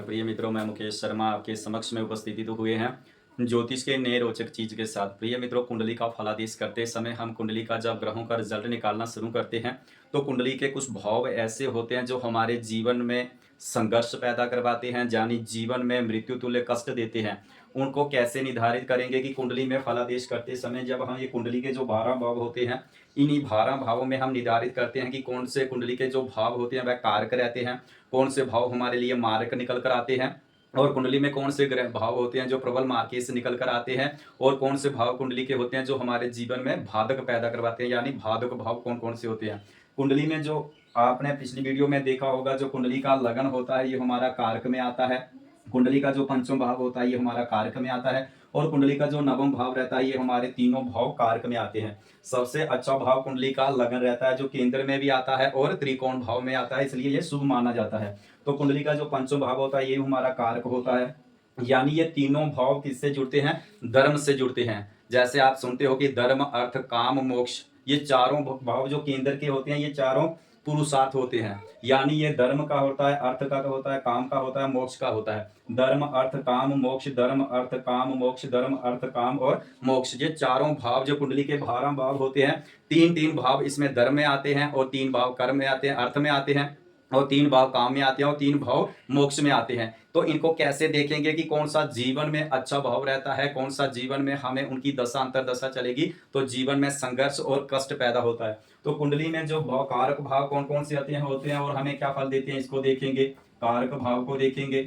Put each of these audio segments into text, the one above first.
नमस्कार प्रिय मित्रों, मैं मुकेश शर्मा आपके समक्ष में उपस्थिति तो हुए हैं ज्योतिष के नए रोचक चीज के साथ। प्रिय मित्रों, कुंडली का फलादेश करते समय हम कुंडली का जब ग्रहों का रिजल्ट निकालना शुरू करते हैं तो कुंडली के कुछ भाव ऐसे होते हैं जो हमारे जीवन में संघर्ष पैदा करवाते हैं, यानी जीवन में मृत्यु तुल्य कष्ट देते हैं। उनको कैसे निर्धारित करेंगे कि कुंडली में फलादेश करते समय जब हम ये कुंडली के जो 12 भाव होते हैं, इन्हीं 12 भावों में हम निर्धारित करते हैं कि कौन से कुंडली के जो भाव होते हैं वह कारक रहते हैं, कौन से भाव हमारे लिए मारक निकल कर आते हैं, और कुंडली में कौन से ग्रह भाव होते हैं जो प्रबल मार्के से निकल कर आते हैं, और कौन से भाव कुंडली के होते हैं जो हमारे जीवन में बाधक पैदा करवाते हैं, यानी बाधक भाव कौन कौन से होते हैं। कुंडली में जो आपने पिछली वीडियो में देखा होगा, जो कुंडली का लगन होता है ये हमारा कारक में आता है, कुंडली का जो पंचम भाव होता है ये हमारा कारक में आता है, और कुंडली का जो नवम भाव रहता है ये हमारे तीनों भाव कारक में आते हैं। सबसे अच्छा भाव कुंडली का लगन रहता है जो केंद्र में भी आता है और त्रिकोण भाव में आता है, इसलिए ये शुभ माना जाता है। तो कुंडली का जो पंचम भाव होता है ये हमारा कारक होता है, यानी ये तीनों भाव किससे जुड़ते हैं? धर्म से जुड़ते हैं। जैसे आप सुनते हो कि धर्म अर्थ काम मोक्ष, ये चारों भाव जो केंद्र के होते हैं ये चारों पुरुषार्थ होते हैं, यानी ये धर्म का होता है, अर्थ का होता है, काम का होता है, मोक्ष का होता है। धर्म अर्थ काम मोक्ष, धर्म अर्थ काम मोक्ष, धर्म अर्थ काम और मोक्ष, ये चारों भाव जो कुंडली के 12 भाव होते हैं, तीन तीन भाव इसमें धर्म में आते हैं और 3 भाव कर्म में आते हैं, अर्थ में आते हैं, और 3 भाव काम में आते हैं और 3 भाव मोक्ष में आते हैं। तो इनको कैसे देखेंगे कि कौन सा जीवन में अच्छा भाव रहता है, कौन सा जीवन में हमें उनकी दशा अंतरदशा चलेगी तो जीवन में संघर्ष और कष्ट पैदा होता है। तो कुंडली में जो भाव कारक भाव कौन कौन से होते हैं और हमें क्या फल देते हैं इसको देखेंगे। कारक भाव को देखेंगे,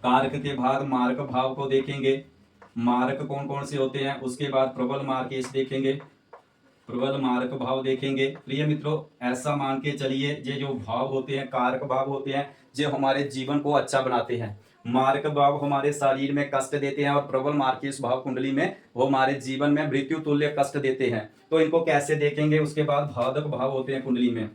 कारक के बाद मारक भाव को देखेंगे, मारक कौन कौन से होते हैं, उसके बाद प्रबल मार्केश देखेंगे, प्रबल मारक भाव देखेंगे। प्रिय मित्रों, ऐसा मान के चलिए ये जो भाव होते हैं कारक भाव होते हैं जो हमारे जीवन को अच्छा बनाते हैं। मारक भाव हमारे शरीर में कष्ट देते हैं और प्रबल मार्केश भाव कुंडली में वो हमारे जीवन में मृत्यु तुल्य कष्ट देते हैं। तो इनको कैसे देखेंगे। उसके बाद बाधक भाव होते हैं कुंडली में,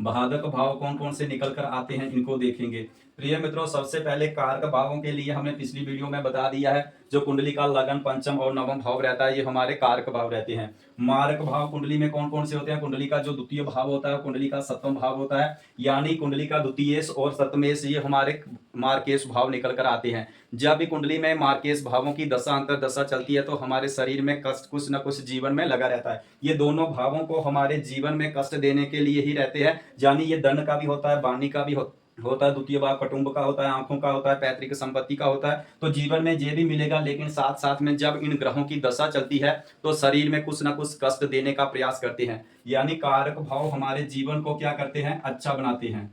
बाधक भाव कौन कौन से निकल कर आते हैं इनको देखेंगे। प्रिय मित्रों, सबसे पहले कारक भावों के लिए हमने पिछली वीडियो में बता दिया है, जो कुंडली का लगन पंचम और नवम भाव रहता है ये हमारे कारक भाव रहते हैं। मारक भाव कुंडली में कौन कौन से होते हैं। कुंडली का जो द्वितीय भाव होता है, कुंडली का सप्तम भाव होता है, यानी कुंडली का द्वितीयेश और सप्तमेश ये हमारे मार्केश भाव निकल कर आते हैं। जब भी कुंडली में मार्केश भावों की दशा अंतर दशा चलती है तो हमारे शरीर में कष्ट कुछ न कुछ जीवन में लगा रहता है। ये दोनों भावों को हमारे जीवन में कष्ट देने के लिए ही रहते हैं, यानी ये धन का भी होता है, वाणी का भी होता है, द्वितीय भाव कुटुंब का होता है, आंखों का होता है, पैतृक संपत्ति का होता है। तो जीवन में ये भी मिलेगा, लेकिन साथ साथ में जब इन ग्रहों की दशा चलती है तो शरीर में कुछ ना कुछ कष्ट देने का प्रयास करते हैं। यानी कारक भाव हमारे जीवन को क्या करते हैं? अच्छा बनाते हैं,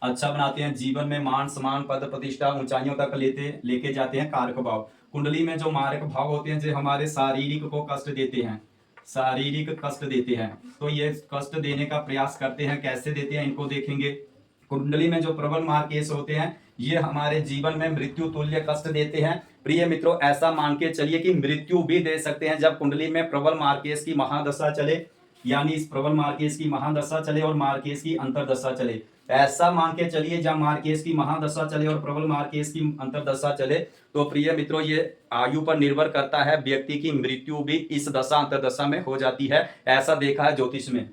अच्छा बनाते हैं, जीवन में मान सम्मान पद प्रतिष्ठा ऊंचाइयों तक लेके जाते हैं कारक भाव। कुंडली में जो मारक भाव होते हैं जो हमारे शारीरिक को कष्ट देते हैं, शारीरिक कष्ट देते हैं, तो ये कष्ट देने का प्रयास करते हैं। कैसे देते हैं इनको देखेंगे। कुंडली में जो प्रबल मार्केश होते हैं ये हमारे जीवन में मृत्यु तुल्य कष्ट देते हैं। प्रिय मित्रों, ऐसा मान के चलिए कि मृत्यु भी दे सकते हैं जब कुंडली में प्रबल मार्केश की महादशा चले, यानी इस प्रबल मार्केश की महादशा चले और मार्केश की अंतरदशा चले। ऐसा मान के चलिए जब मार्केश की महादशा चले और प्रबल मार्केश की अंतरदशा चले तो प्रिय मित्रों ये आयु पर निर्भर करता है, व्यक्ति की मृत्यु भी इस दशा अंतरदशा में हो जाती है, ऐसा देखा है ज्योतिष में।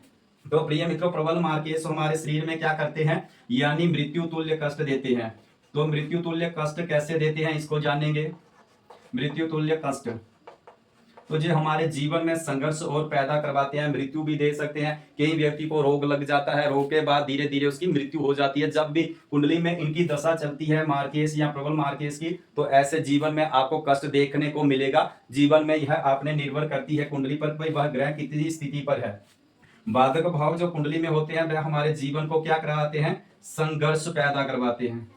तो प्रिय मित्रों, प्रबल मार्केश हमारे शरीर में क्या करते हैं, यानी मृत्यु तुल्य कष्ट देते हैं। तो मृत्यु तुल्य कष्ट कैसे देते हैं इसको जानेंगे। मृत्यु तुल्य कष्ट तो जो हमारे जीवन में संघर्ष और पैदा करवाते हैं, मृत्यु भी दे सकते हैं। कई व्यक्ति को रोग लग जाता है, रोग के बाद धीरे धीरे उसकी मृत्यु हो जाती है। जब भी कुंडली में इनकी दशा चलती है मार्केश या प्रबल मार्केश की, तो ऐसे जीवन में आपको कष्ट देखने को मिलेगा। जीवन में यह आपने निर्भर करती है कुंडली पर भाई वह ग्रह कितनी स्थिति पर है। बाधक भाव जो कुंडली में होते हैं वह हमारे जीवन को क्या कराते हैं? संघर्ष पैदा करवाते हैं।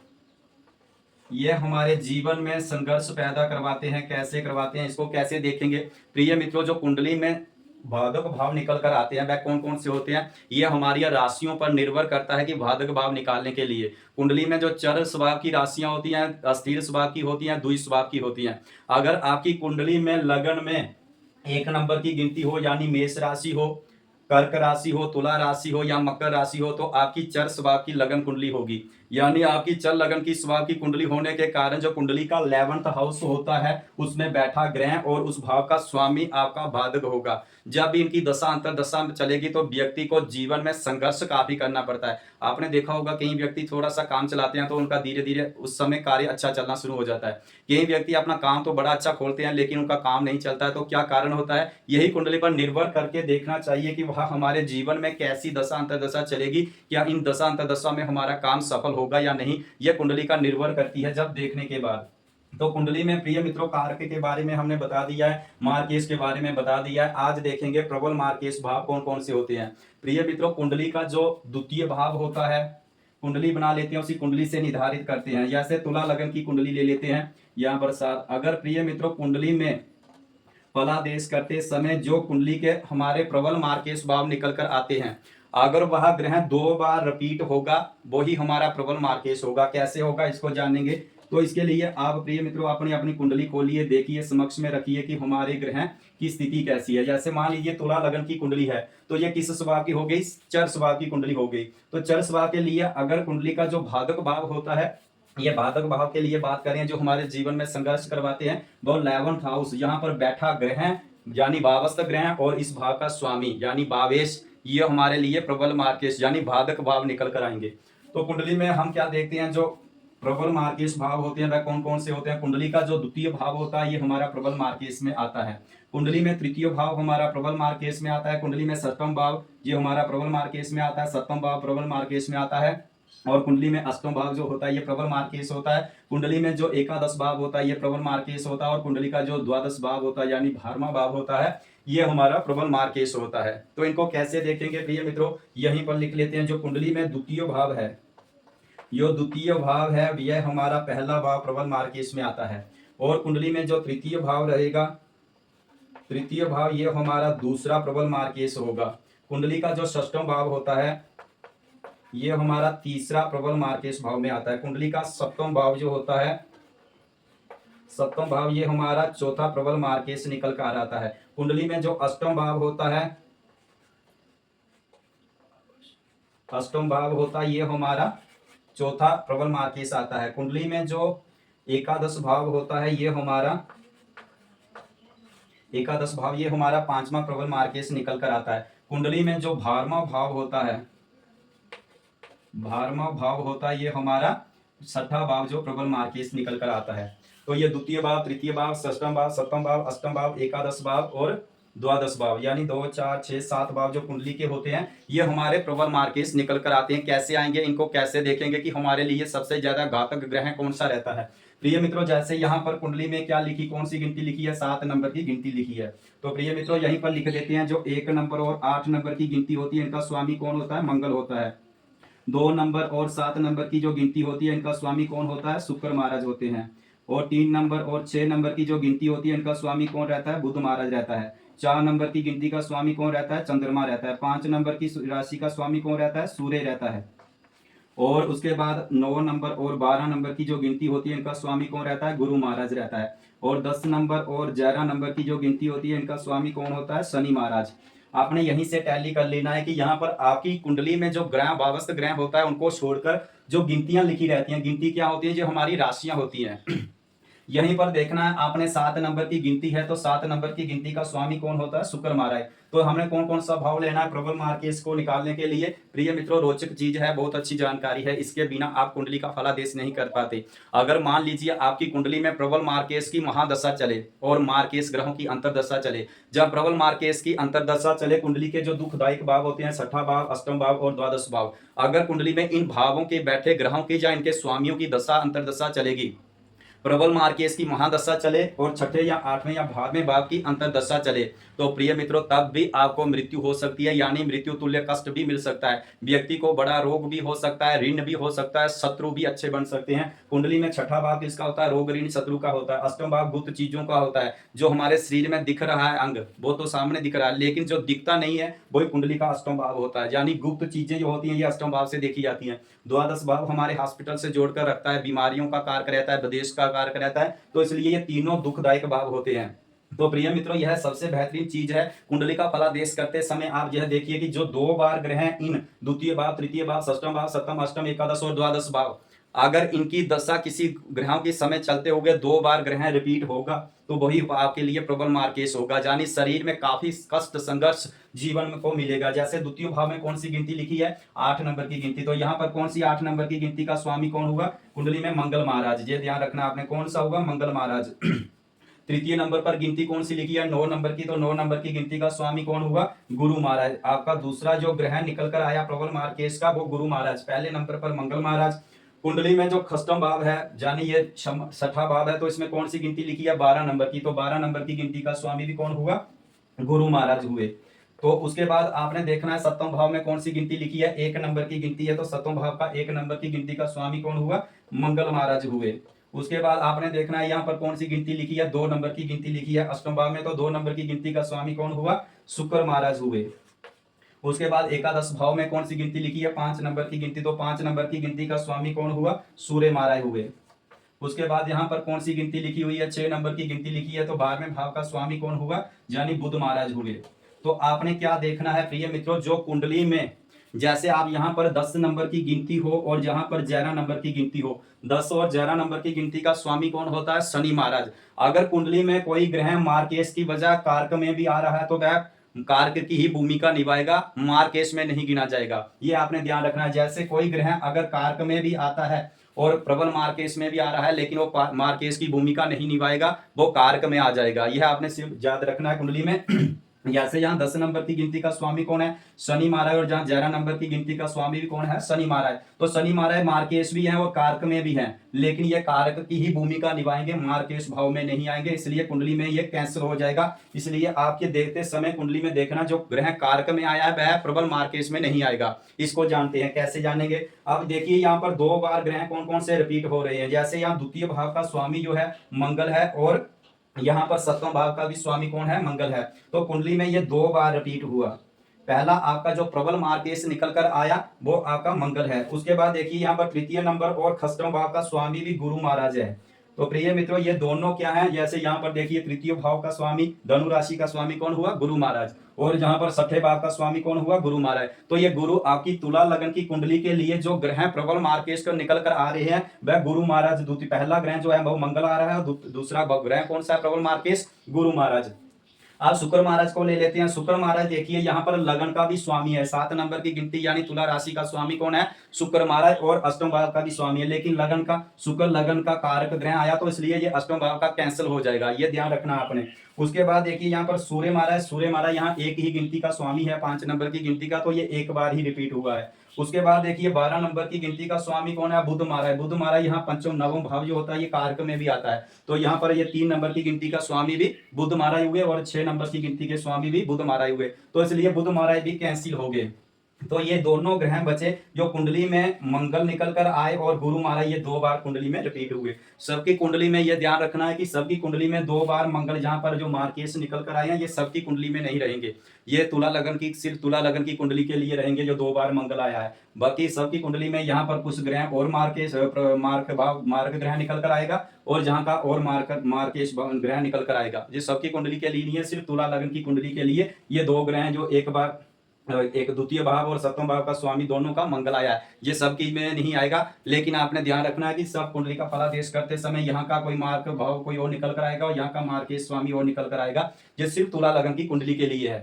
ये हमारे जीवन में संघर्ष पैदा करवाते हैं। कैसे करवाते हैं इसको कैसे देखेंगे। प्रिय मित्रों, जो कुंडली में बाधक भाव निकल कर आते हैं वह कौन कौन से होते हैं, ये हमारी राशियों पर निर्भर करता है कि बाधक भाव निकालने के लिए कुंडली में जो चर स्वभाव की राशियां होती हैं, अस्थिर स्वभाव की होती हैं, द्वि स्वभाव की होती हैं। अगर आपकी कुंडली में लगन में 1 नंबर की गिनती हो, यानी मेष राशि हो, कर्क राशि हो, तुला राशि हो या मकर राशि हो, तो आपकी चर स्वभाव की लगन कुंडली होगी। यानी आपकी चर लगन की स्वभाव की कुंडली होने के कारण जो कुंडली का 11th हाउस होता है उसमें बैठा ग्रह और उस भाव का स्वामी आपका बाधक होगा। जब भी इनकी दशा अंतर दशा में चलेगी तो व्यक्ति को जीवन में संघर्ष काफी करना पड़ता है। आपने देखा होगा कई व्यक्ति थोड़ा सा काम चलाते हैं तो उनका धीरे धीरे उस समय कार्य अच्छा चलना शुरू हो जाता है। कई व्यक्ति अपना काम तो बड़ा अच्छा खोलते हैं लेकिन उनका काम नहीं चलता है, तो क्या कारण होता है? यही कुंडली पर निर्भर करके देखना चाहिए कि वह हमारे जीवन में कैसी दशा अंतर दशा चलेगी, क्या इन दशा अंतर दशा में हमारा काम सफल होगा या नहीं, यह कुंडली का निर्भर करती है जब देखने के बाद। तो कुंडली में प्रिय मित्रों कारक के बारे में हमने बता दिया है, मार्केश के बारे में बता दिया है। आज देखेंगे प्रबल मार्केश भाव कौन कौन से होते हैं। प्रिय मित्रों कुंडली का जो द्वितीय भाव होता है, कुंडली बना लेते हैं उसी कुंडली से निर्धारित करते हैं। जैसे तुला लगन की कुंडली ले लेते हैं यहाँ पर साथ। अगर प्रिय मित्रों कुंडली में फलादेश करते समय जो कुंडली के हमारे प्रबल मार्केश भाव निकल कर आते हैं, अगर वह ग्रह 2 बार रिपीट होगा वही हमारा प्रबल मार्केश होगा। कैसे होगा इसको जानेंगे। तो इसके लिए आप प्रिय मित्रों अपनी अपनी कुंडली खोलिए, देखिए, समक्ष में रखिए कि हमारे ग्रह की स्थिति कैसी है। जैसे मान लीजिए तुला लगन की कुंडली है तो ये किस स्वभाव की हो गई? चर स्वभाव की कुंडली हो गई। तो चर स्वभाव के लिए अगर कुंडली का जो बाधक भाव होता है, ये बाधक भाव के लिए बात करें जो हमारे जीवन में संघर्ष करवाते हैं, वो 11th हाउस यहाँ पर बैठा ग्रह यानी भावस्थ ग्रह और इस भाव का स्वामी यानी भावेश, ये हमारे लिए प्रबल मार्केश यानी बाधक भाव निकल कर आएंगे। तो कुंडली में हम क्या देखते हैं, जो प्रबल मार्केश भाव होते हैं वह कौन कौन से होते हैं। कुंडली का जो द्वितीय भाव होता है ये हमारा प्रबल मार्केश में आता है। कुंडली में तृतीय भाव हमारा प्रबल मार्केश में आता है। कुंडली में सप्तम भाव ये हमारा प्रबल मार्केश में आता है। सप्तम भाव प्रबल मार्केश में आता है। और कुंडली में अष्टम भाव जो होता है ये प्रबल मार्केश होता है। कुंडली में जो एकादश भाव होता है ये प्रबल मार्केश होता है। और कुंडली का जो द्वादश भाव होता है यानी 12वां भाव होता है ये हमारा प्रबल मार्केश होता है। तो इनको कैसे देखेंगे प्रिय मित्रों, यहीं पर लिख लेते हैं। जो कुंडली में द्वितीय भाव है, जो द्वितीय भाव है यह हमारा पहला भाव प्रबल मार्केश में आता है। और कुंडली में जो तृतीय भाव रहेगा, तृतीय भाव ये हमारा दूसरा प्रबल मार्केश होगा। कुंडली का जो षष्ठम भाव होता है ये हमारा तीसरा प्रबल मार्केश भाव में आता है। कुंडली का सप्तम भाव जो होता है, सप्तम भाव ये हमारा चौथा प्रबल मार्केश निकल कर आता है। कुंडली में जो अष्टम भाव होता है, अष्टम भाव होता है ये हमारा चौथा प्रबल मार्केश आता है। कुंडली में जो एकादश भाव होता है ये हमारा एकादश भाव ये हमारा 5वां प्रबल मार्केश निकल कर आता है। कुंडली में जो 12वां भाव होता है, 12वां भाव होता है ये हमारा 6ठा भाव जो प्रबल मार्केश निकल कर आता है। तो ये द्वितीय भाव, तृतीय भाव, षष्ठम भाव, सप्तम भाव, अष्टम भाव, एकादश भाव और द्वादश भाव यानी 2 4 6 7 भाव जो कुंडली के होते हैं ये हमारे प्रबल मार्केश निकल कर आते हैं। कैसे आएंगे, इनको कैसे देखेंगे कि हमारे लिए सबसे ज्यादा घातक ग्रह कौन सा रहता है। प्रिय मित्रों जैसे यहाँ पर कुंडली में क्या लिखी, कौन सी गिनती लिखी है, 7 नंबर की गिनती लिखी है। तो प्रिय मित्रों यहीं पर लिख देते हैं जो 1 नंबर और 8 नंबर की गिनती होती है इनका स्वामी कौन होता है? मंगल होता है। 2 नंबर और 7 नंबर की जो गिनती होती है इनका स्वामी कौन होता है? शुक्र महाराज होते हैं। और 3 नंबर और 6 नंबर की जो गिनती होती है इनका स्वामी कौन रहता है? बुध महाराज रहता है। 4 नंबर की गिनती का स्वामी कौन रहता है? चंद्रमा रहता है। 5 नंबर की राशि का स्वामी कौन रहता है? सूर्य रहता है। और उसके बाद 9 नंबर और 12 नंबर की जो गिनती होती है इनका स्वामी कौन रहता है? गुरु महाराज रहता है। और 10 नंबर और 11 नंबर की जो गिनती होती है इनका स्वामी कौन होता है? शनि महाराज। आपने यहीं से टैली कर लेना है कि यहाँ पर आपकी कुंडली में जो ग्रह भावस्थ ग्रह होता है उनको छोड़कर जो गिनतियां लिखी रहती हैं, गिनती क्या होती है? जो हमारी राशियां होती हैं यहीं पर देखना है आपने। 7 नंबर की गिनती है तो 7 नंबर की गिनती का स्वामी कौन होता है? शुक्र महाराज। तो हमने कौन कौन सा भाव लेना है प्रबल मार्केश को निकालने के लिए? प्रिय मित्रों रोचक चीज है, बहुत अच्छी जानकारी है, इसके बिना आप कुंडली का फलादेश नहीं कर पाते। अगर मान लीजिए आपकी कुंडली में प्रबल मार्केश की महादशा चले और मार्केश ग्रहों की अंतरदशा चले, जब प्रबल मार्केश की अंतरदशा चले कुंडली के जो दुखदायक भाव होते हैं 6ठा भाव, अष्टम भाव और द्वादश भाव, अगर कुंडली में इन भावों के बैठे ग्रहों की या इनके स्वामियों की दशा अंतरदशा चलेगी, प्रबल मार्केश की महादशा चले और 6ठे या 8वें या 12वें भाव की अंतरदशा चले, तो प्रिय मित्रों तब भी आपको मृत्यु हो सकती है, यानी मृत्यु तुल्य कष्ट भी मिल सकता है। व्यक्ति को बड़ा रोग भी हो सकता है, ऋण भी हो सकता है, शत्रु भी अच्छे बन सकते हैं। कुंडली में 6ठा भाव किसका होता है? रोग ऋण शत्रु का होता है। अष्टम भाव गुप्त चीजों का होता है, जो हमारे शरीर में दिख रहा है अंग वो तो सामने दिख रहा है, लेकिन जो दिखता नहीं है वही कुंडली का अष्टम भाव होता है, यानी गुप्त चीजें जो होती हैं ये अष्टम भाव से देखी जाती हैं। द्वादश भाव हमारे हॉस्पिटल से जोड़कर रखता है, बीमारियों का कारक रहता है, विदेश का कारक रहता है, तो इसलिए ये तीनों दुखदायक भाव होते हैं। तो प्रिय मित्रों, यह सबसे बेहतरीन चीज है कुंडली का फलादेश करते समय। आप यह देखिए कि जो 2 बार ग्रह हैं, इन द्वितीय भाव, तृतीय भाव, षष्ठम भाव, सप्तम, अष्टम, एकादश और द्वादश भाव, अगर इनकी दशा किसी ग्रहों के समय चलते हुए 2 बार ग्रह रिपीट होगा तो वही आपके लिए प्रबल मार्केश होगा, यानी शरीर में काफी कष्ट संघर्ष जीवन में को मिलेगा। जैसे द्वितीय भाव में कौन सी गिनती लिखी है? 8 नंबर की गिनती। तो यहाँ पर कौन सी 8 नंबर की गिनती का स्वामी कौन होगा कुंडली में? मंगल महाराज। ये ध्यान रखना आपने, कौन सा होगा? मंगल महाराज। तृतीय नंबर पर गिनती कौन सी लिखी है? 9 नंबर की। तो 9 नंबर की गिनती का स्वामी कौन होगा? गुरु महाराज। आपका दूसरा जो ग्रह निकल कर आया प्रबल मार्केश का, वो गुरु महाराज। पहले नंबर पर मंगल महाराज। कुंडली में जो खष्टम भाव है, यानी ये छठा भाव है, तो इसमें कौन सी गिनती लिखी है? 12 नंबर की। तो 12 नंबर की गिनती का स्वामी भी कौन होगा? गुरु महाराज हुए। तो उसके बाद आपने देखना है सप्तम भाव में कौन सी गिनती लिखी है? 1 नंबर की गिनती है। तो सप्तम भाव का 1 नंबर की गिनती का स्वामी कौन हुआ? मंगल महाराज हुए। उसके बाद आपने देखना है यहाँ पर कौन सी गिनती लिखी है? 2 नंबर की गिनती लिखी है अष्टम भाव में। तो 2 नंबर की गिनती का स्वामी कौन हुआ? शुक्र महाराज हुए। उसके बाद एकादश भाव में कौन सी गिनती लिखी है? 5 नंबर की गिनती। तो 5 नंबर की गिनती का स्वामी कौन हुआ? सूर्य महाराज हुए। उसके बाद यहाँ पर कौन सी गिनती लिखी हुई है? 6 नंबर की गिनती लिखी है। तो 12वें भाव का स्वामी कौन हुआ? यानी बुध महाराज हुए। तो आपने क्या देखना है प्रिय मित्रों, जो कुंडली में जैसे आप यहाँ पर 10 नंबर की गिनती हो और जहां पर 11 नंबर की गिनती हो, 10 और 11 नंबर की गिनती का स्वामी कौन होता है? शनि महाराज। अगर कुंडली में कोई ग्रह मार्केश की वजह कारक में भी आ रहा है तो वह कारक की ही भूमिका निभाएगा, मार्केश में नहीं गिना जाएगा। ये आपने ध्यान रखना है। जैसे कोई ग्रह अगर कारक में भी आता है और प्रबल मार्केश में भी आ रहा है, लेकिन वो मार्केश की भूमिका नहीं निभाएगा, वो कारक में आ जाएगा। यह आपने सिर्फ याद रखना है कुंडली में। जैसे यहाँ 10 नंबर की गिनती का स्वामी कौन है? शनि महाराज। और जहाँ 11 नंबर की गिनती का स्वामी भी कौन है? शनि महाराज। तो शनि महाराज मार्केश भी है और कारक में भी है, लेकिन ये कारक की ही भूमिका निभाएंगे, मार्केश भाव में नहीं आएंगे, इसलिए कुंडली में ये कैंसिल हो जाएगा। इसलिए आपके देखते समय कुंडली में देखना, जो ग्रह कारक में आया है वह प्रबल मार्केश में नहीं आएगा। इसको जानते हैं, कैसे जानेंगे? अब देखिए यहाँ पर 2 बार ग्रह कौन कौन से रिपीट हो रहे हैं। जैसे यहाँ द्वितीय भाव का स्वामी जो है मंगल है, और यहाँ पर सप्तम भाव का भी स्वामी कौन है? मंगल है। तो कुंडली में ये 2 बार रिपीट हुआ। पहला आपका जो प्रबल मार्केश निकल कर आया वो आपका मंगल है। उसके बाद देखिए यहाँ पर तृतीय नंबर और खष्टम भाव का स्वामी भी गुरु महाराज है। तो प्रिय मित्रों, ये दोनों क्या है? जैसे यहाँ पर देखिए तृतीय भाव का स्वामी, धनु राशि का स्वामी कौन हुआ? गुरु महाराज। और जहां पर छठे भाव का स्वामी कौन हुआ? गुरु महाराज। तो ये गुरु आपकी तुला लगन की कुंडली के लिए जो ग्रह प्रबल मार्केश कर निकल कर आ रहे हैं वह गुरु महाराज। द्वितीय पहला ग्रह जो है वो मंगल आ रहा है, दूसरा ग्रह कौन सा है प्रबल मार्केश? गुरु महाराज। आप शुक्र महाराज को ले लेते हैं। शुक्र महाराज देखिए यहाँ पर लगन का भी स्वामी है, 7 नंबर की गिनती, यानी तुला राशि का स्वामी कौन है? शुक्र महाराज। और अष्टम भाव का भी स्वामी है, लेकिन लगन का, शुक्र लगन का कारक ग्रह आया तो इसलिए ये अष्टम भाव का कैंसिल हो जाएगा, ये ध्यान रखना आपने। उसके बाद देखिए यहाँ पर सूर्य महाराज। सूर्य महाराज यहाँ एक ही गिनती का स्वामी है, 5 नंबर की गिनती का, तो ये एक बार ही रिपीट हुआ है। उसके बाद देखिए 12 नंबर की गिनती का स्वामी कौन है? बुध महाराज। बुध महाराज यहाँ पंचम नवम भाव जो होता है ये कारक में भी आता है, तो यहाँ पर ये 3 नंबर की गिनती का स्वामी भी बुध महाराज हुए और 6 नंबर की गिनती के स्वामी भी बुध महाराज हुए, तो इसलिए बुध महाराज भी कैंसिल हो गए। तो ये दोनों ग्रह बचे जो कुंडली में मंगल निकल कर आए और गुरु महाराज, ये 2 बार कुंडली में रिपीट हुए। सबकी कुंडली में ये ध्यान रखना है कि सबकी कुंडली में 2 बार मंगल जहां पर जो मार्केश निकल कर आए हैं ये सबकी कुंडली में नहीं रहेंगे। ये तुला लगन की, सिर्फ तुला लगन की कुंडली के लिए रहेंगे जो 2 बार मंगल आया है। बाकी सबकी कुंडली में यहाँ पर कुछ ग्रह और मार्केश मार्ग ग्रह निकल कर आएगा, और जहां का और मार्केश ग्रह निकल कर आएगा। ये सबकी कुंडली के लिए नहीं है, सिर्फ तुला लगन की कुंडली के लिए ये 2 ग्रह हैं जो एक द्वितीय भाव और सप्तम भाव का स्वामी दोनों का मंगल आया है। ये सबकी में नहीं आएगा, लेकिन आपने ध्यान रखना है कि सब कुंडली का फलादेश करते समय यहाँ का कोई मार्ग भाव कोई और निकल कर आएगा और यहाँ का मार्केश स्वामी और निकल कर आएगा। ये सिर्फ तुला लगन की कुंडली के लिए है।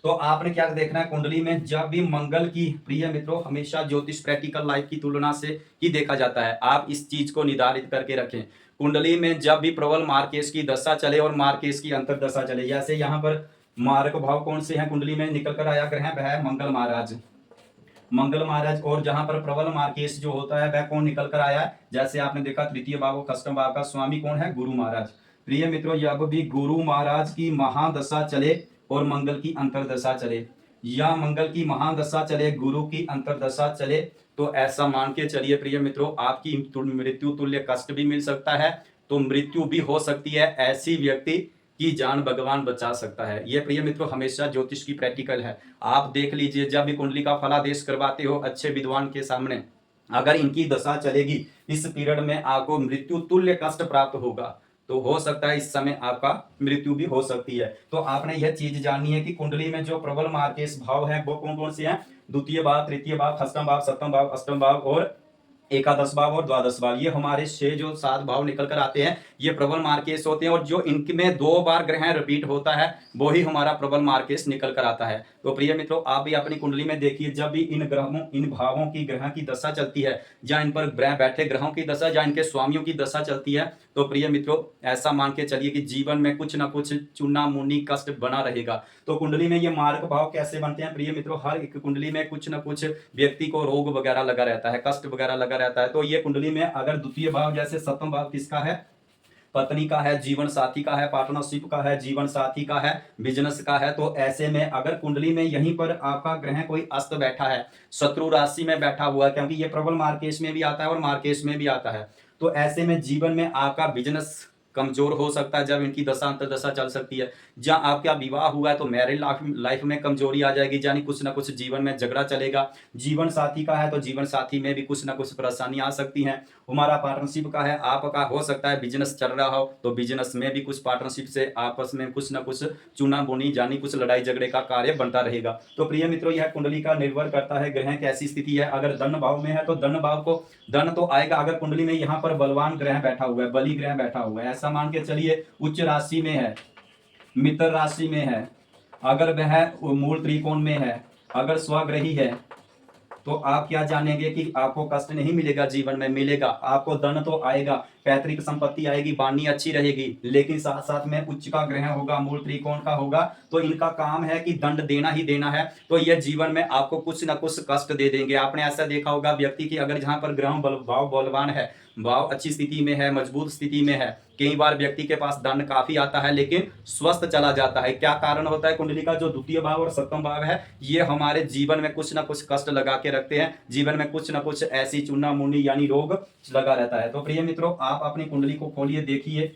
तो आपने क्या देखना है कुंडली में, जब भी मंगल की, प्रिय मित्रों, हमेशा ज्योतिष प्रैक्टिकल लाइफ की तुलना से ही देखा जाता है। आप इस चीज को निर्धारित करके रखें। कुंडली में जब भी प्रबल मार्केश की दशा चले और मार्केश की अंतर्दशा चले, जैसे यहाँ पर मारक भाव कौन से हैं कुंडली में निकल कर आया ग्रह, वह है मंगल महाराज। मंगल महाराज। और जहां पर प्रबल मार्केश जो होता है वह कौन निकल कर आया है? जैसे आपने देखा तृतीय भाव खष्टम भाव का स्वामी कौन है? गुरु महाराज। प्रिय मित्रों, जब भी गुरु महाराज की महादशा चले और मंगल की अंतरदशा चले, या मंगल की महादशा चले गुरु की अंतरदशा चले, तो ऐसा मान के चलिए प्रिय मित्रों, आपकी मृत्यु तुल्य कष्ट भी मिल सकता है, तो मृत्यु भी हो सकती है। ऐसी व्यक्ति की जान भगवान बचा सकता है। ये प्रिय मित्रों हमेशा ज्योतिष की प्रैक्टिकल है। आप देख लीजिए, जब भी कुंडली का फलादेश करवाते हो अच्छे विद्वान के सामने, अगर इनकी दशा चलेगी इस पीरियड में आपको मृत्यु तुल्य कष्ट प्राप्त होगा। तो हो सकता है इस समय आपका मृत्यु भी हो सकती है। तो आपने यह चीज जाननी है कि कुंडली में जो प्रबल मार्केश भाव है वो कौन कौन से हैं। द्वितीय भाव, तृतीय भाव, षष्ठम भाव, सप्तम भाव, अष्टम भाव और एकादश भाव और द्वादश भाव, ये हमारे 6 जो 7 भाव निकल कर आते हैं, ये प्रबल मार्केश होते हैं। और जो इनमें 2 बार ग्रह रिपीट होता है वो ही हमारा प्रबल मार्केश निकल कर आता है। तो प्रिय मित्रों, आप भी अपनी कुंडली में देखिए, जब भी इन ग्रहों, इन भावों की ग्रह की दशा चलती है, या इन पर बैठे ग्रहों की दशा, या इनके स्वामियों की दशा चलती है, तो प्रिय मित्रों ऐसा मान के चलिए कि जीवन में कुछ ना कुछ चूना मुनी कष्ट बना रहेगा। तो कुंडली में ये मार्ग भाव कैसे बनते हैं प्रिय मित्रों, हर एक कुंडली में कुछ ना कुछ व्यक्ति को रोग वगैरह लगा रहता है, कष्ट वगैरह लगा रहता है। तो ये कुंडली में अगर द्वितीय भाव, जैसे सप्तम भाव किसका है, पत्नी का है, जीवन साथी का है, पार्टनरशिप का है, जीवन साथी का है, बिजनेस का है, तो ऐसे में अगर कुंडली में यहीं पर आपका ग्रह कोई अस्त बैठा है, शत्रु राशि में बैठा हुआ है, क्योंकि ये प्रबल मार्केश में भी आता है और मार्केश में भी आता है, तो ऐसे में जीवन में आपका बिजनेस कमजोर हो सकता है जब इनकी दशा अंतरदशा चल सकती है। जहां आपका विवाह हुआ है तो मैरिज लाइफ में कमजोरी आ जाएगी, यानी कुछ ना कुछ जीवन में झगड़ा चलेगा। जीवन साथी का है तो जीवन साथी में भी कुछ ना कुछ परेशानी आ सकती है। हमारा पार्टनरशिप का है, आपका हो सकता है बिजनेस चल रहा हो तो बिजनेस में भी कुछ पार्टनरशिप से आपस में कुछ ना कुछ चूना बोनी, यानी कुछ लड़ाई झगड़े का कार्य बनता रहेगा। तो प्रिय मित्रों, यह कुंडली का निर्भर करता है ग्रह कैसी स्थिति है। अगर धन भाव में है तो धन भाव को धन तो आएगा। अगर कुंडली में यहाँ पर बलवान ग्रह बैठा हुआ है, बली ग्रह बैठा हुआ है, ऐसा मान के चलिए उच्च राशि में है, मित्र राशि में है, अगर वह मूल त्रिकोण में है, अगर स्वग्रही है, तो आप क्या जानेंगे कि आपको कष्ट नहीं मिलेगा, जीवन में मिलेगा, आपको धन तो आएगा, पैतृक संपत्ति आएगी, वाणी अच्छी रहेगी, लेकिन साथ साथ में उच्च का ग्रह होगा, मूल त्रिकोण का होगा, तो इनका काम है कि दंड देना ही देना है। तो यह जीवन में आपको कुछ ना कुछ कष्ट दे देंगे। आपने ऐसा देखा होगा व्यक्ति की अगर जहां पर ग्रह भाव बलवान है, भाव अच्छी स्थिति में है, मजबूत स्थिति में है, कई बार व्यक्ति के पास धन काफी आता है लेकिन स्वस्थ चला जाता है। क्या कारण होता है, कुंडली का जो द्वितीय भाव और सप्तम भाव है, ये हमारे जीवन में कुछ ना कुछ कष्ट लगा के रखते हैं, जीवन में कुछ ना कुछ ऐसी चूना मुनी यानी रोग लगा रहता है। तो प्रिय मित्रों, आप अपनी कुंडली को खोलिए, देखिए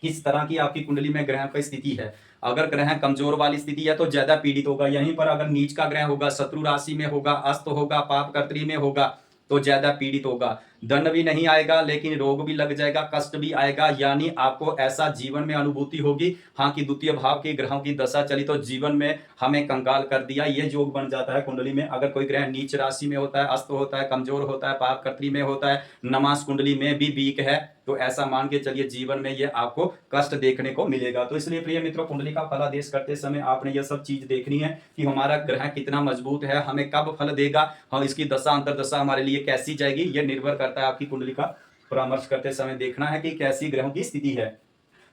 किस तरह की आपकी कुंडली में ग्रह की स्थिति है। अगर ग्रह कमजोर वाली स्थिति है तो ज्यादा पीड़ित होगा। यहीं पर अगर नीच का ग्रह होगा, शत्रु राशि में होगा, अस्त होगा, पाप कर्त्री में होगा, तो ज्यादा पीड़ित होगा। धन भी नहीं आएगा लेकिन रोग भी लग जाएगा, कष्ट भी आएगा, यानी आपको ऐसा जीवन में अनुभूति होगी, हाँ कि द्वितीय भाव के ग्रहों की दशा चली तो जीवन में हमें कंगाल कर दिया, ये योग बन जाता है कुंडली में। अगर कोई ग्रह नीच राशि में होता है, अस्त होता है, कमजोर होता है, पाप कर्त्री में होता है, नमाज कुंडली में भी वीक है, तो ऐसा मान के चलिए जीवन में ये आपको कष्ट देखने को मिलेगा। तो इसलिए प्रिय मित्रों, कुंडली का फलादेश करते समय आपने ये सब चीज देखनी है कि हमारा ग्रह कितना मजबूत है, हमें कब फल देगा, हम इसकी दशा अंतरदशा हमारे लिए कैसी जाएगी, ये निर्भर करता है। आपकी कुंडली का परामर्श करते समय देखना है कि कैसी ग्रहों की स्थिति है।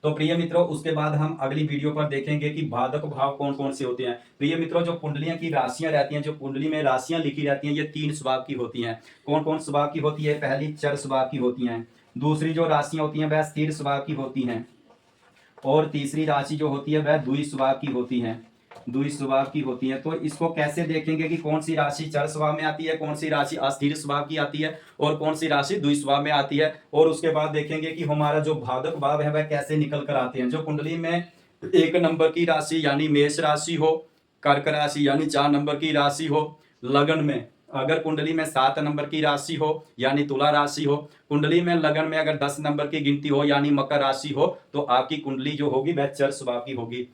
तो प्रिय मित्रों, उसके बाद हम अगली वीडियो पर देखेंगे कि बाधक भाव कौन कौन से होते हैं। प्रिय मित्रों, जो कुंडलियों की राशियां रहती हैं, जो कुंडली में राशियां लिखी रहती हैं, ये 3 स्वभाव की होती हैं। कौन कौन स्वभाव की होती है, पहली चर स्वभाव की होती हैं, दूसरी जो राशियां होती हैं वह स्थिर स्वभाव की होती हैं, और तीसरी राशि जो होती है वह द्वि स्वभाव की होती है, द्वि स्वभाव की होती है। तो इसको कैसे देखेंगे कि कौन सी राशि चर स्वभाव में आती है, कौन सी राशि अस्थिर स्वभाव की आती है, और कौन सी राशि द्वि स्वभाव में आती है। और उसके बाद देखेंगे कि हमारा जो बाधक भाव है वह कैसे निकल कर आते हैं। जो कुंडली में 1 नंबर की राशि यानी मेष राशि हो, कर्क राशि यानी 4 नंबर की राशि हो, लगन में अगर कुंडली में 7 नंबर की राशि हो यानी तुला राशि हो, कुंडली में लगन में अगर 10 नंबर की गिनती हो यानी मकर राशि हो, तो आपकी कुंडली जो होगी वह चर स्वभाव की होगी।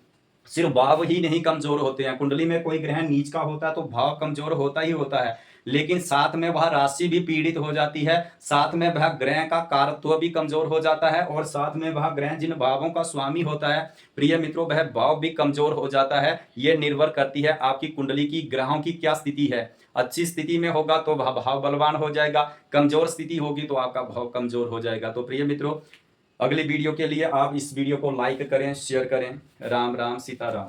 सिर्फ भाव ही नहीं कमजोर होते हैं, कुंडली में कोई ग्रह नीच का होता है तो भाव कमजोर होता ही होता है, लेकिन साथ में वह राशि भी पीड़ित हो जाती है, साथ में वह ग्रह का कारत्व भी कमजोर हो जाता है, और साथ में वह ग्रह जिन भावों का स्वामी होता है प्रिय मित्रों वह भाव भी कमजोर हो जाता है। यह निर्भर करती है आपकी कुंडली की ग्रहों की क्या स्थिति है। अच्छी स्थिति में होगा तो भाव बलवान हो जाएगा, कमजोर स्थिति होगी तो आपका भाव कमजोर हो जाएगा। तो प्रिय मित्रों, अगली वीडियो के लिए आप इस वीडियो को लाइक करें, शेयर करें। राम राम, सीताराम।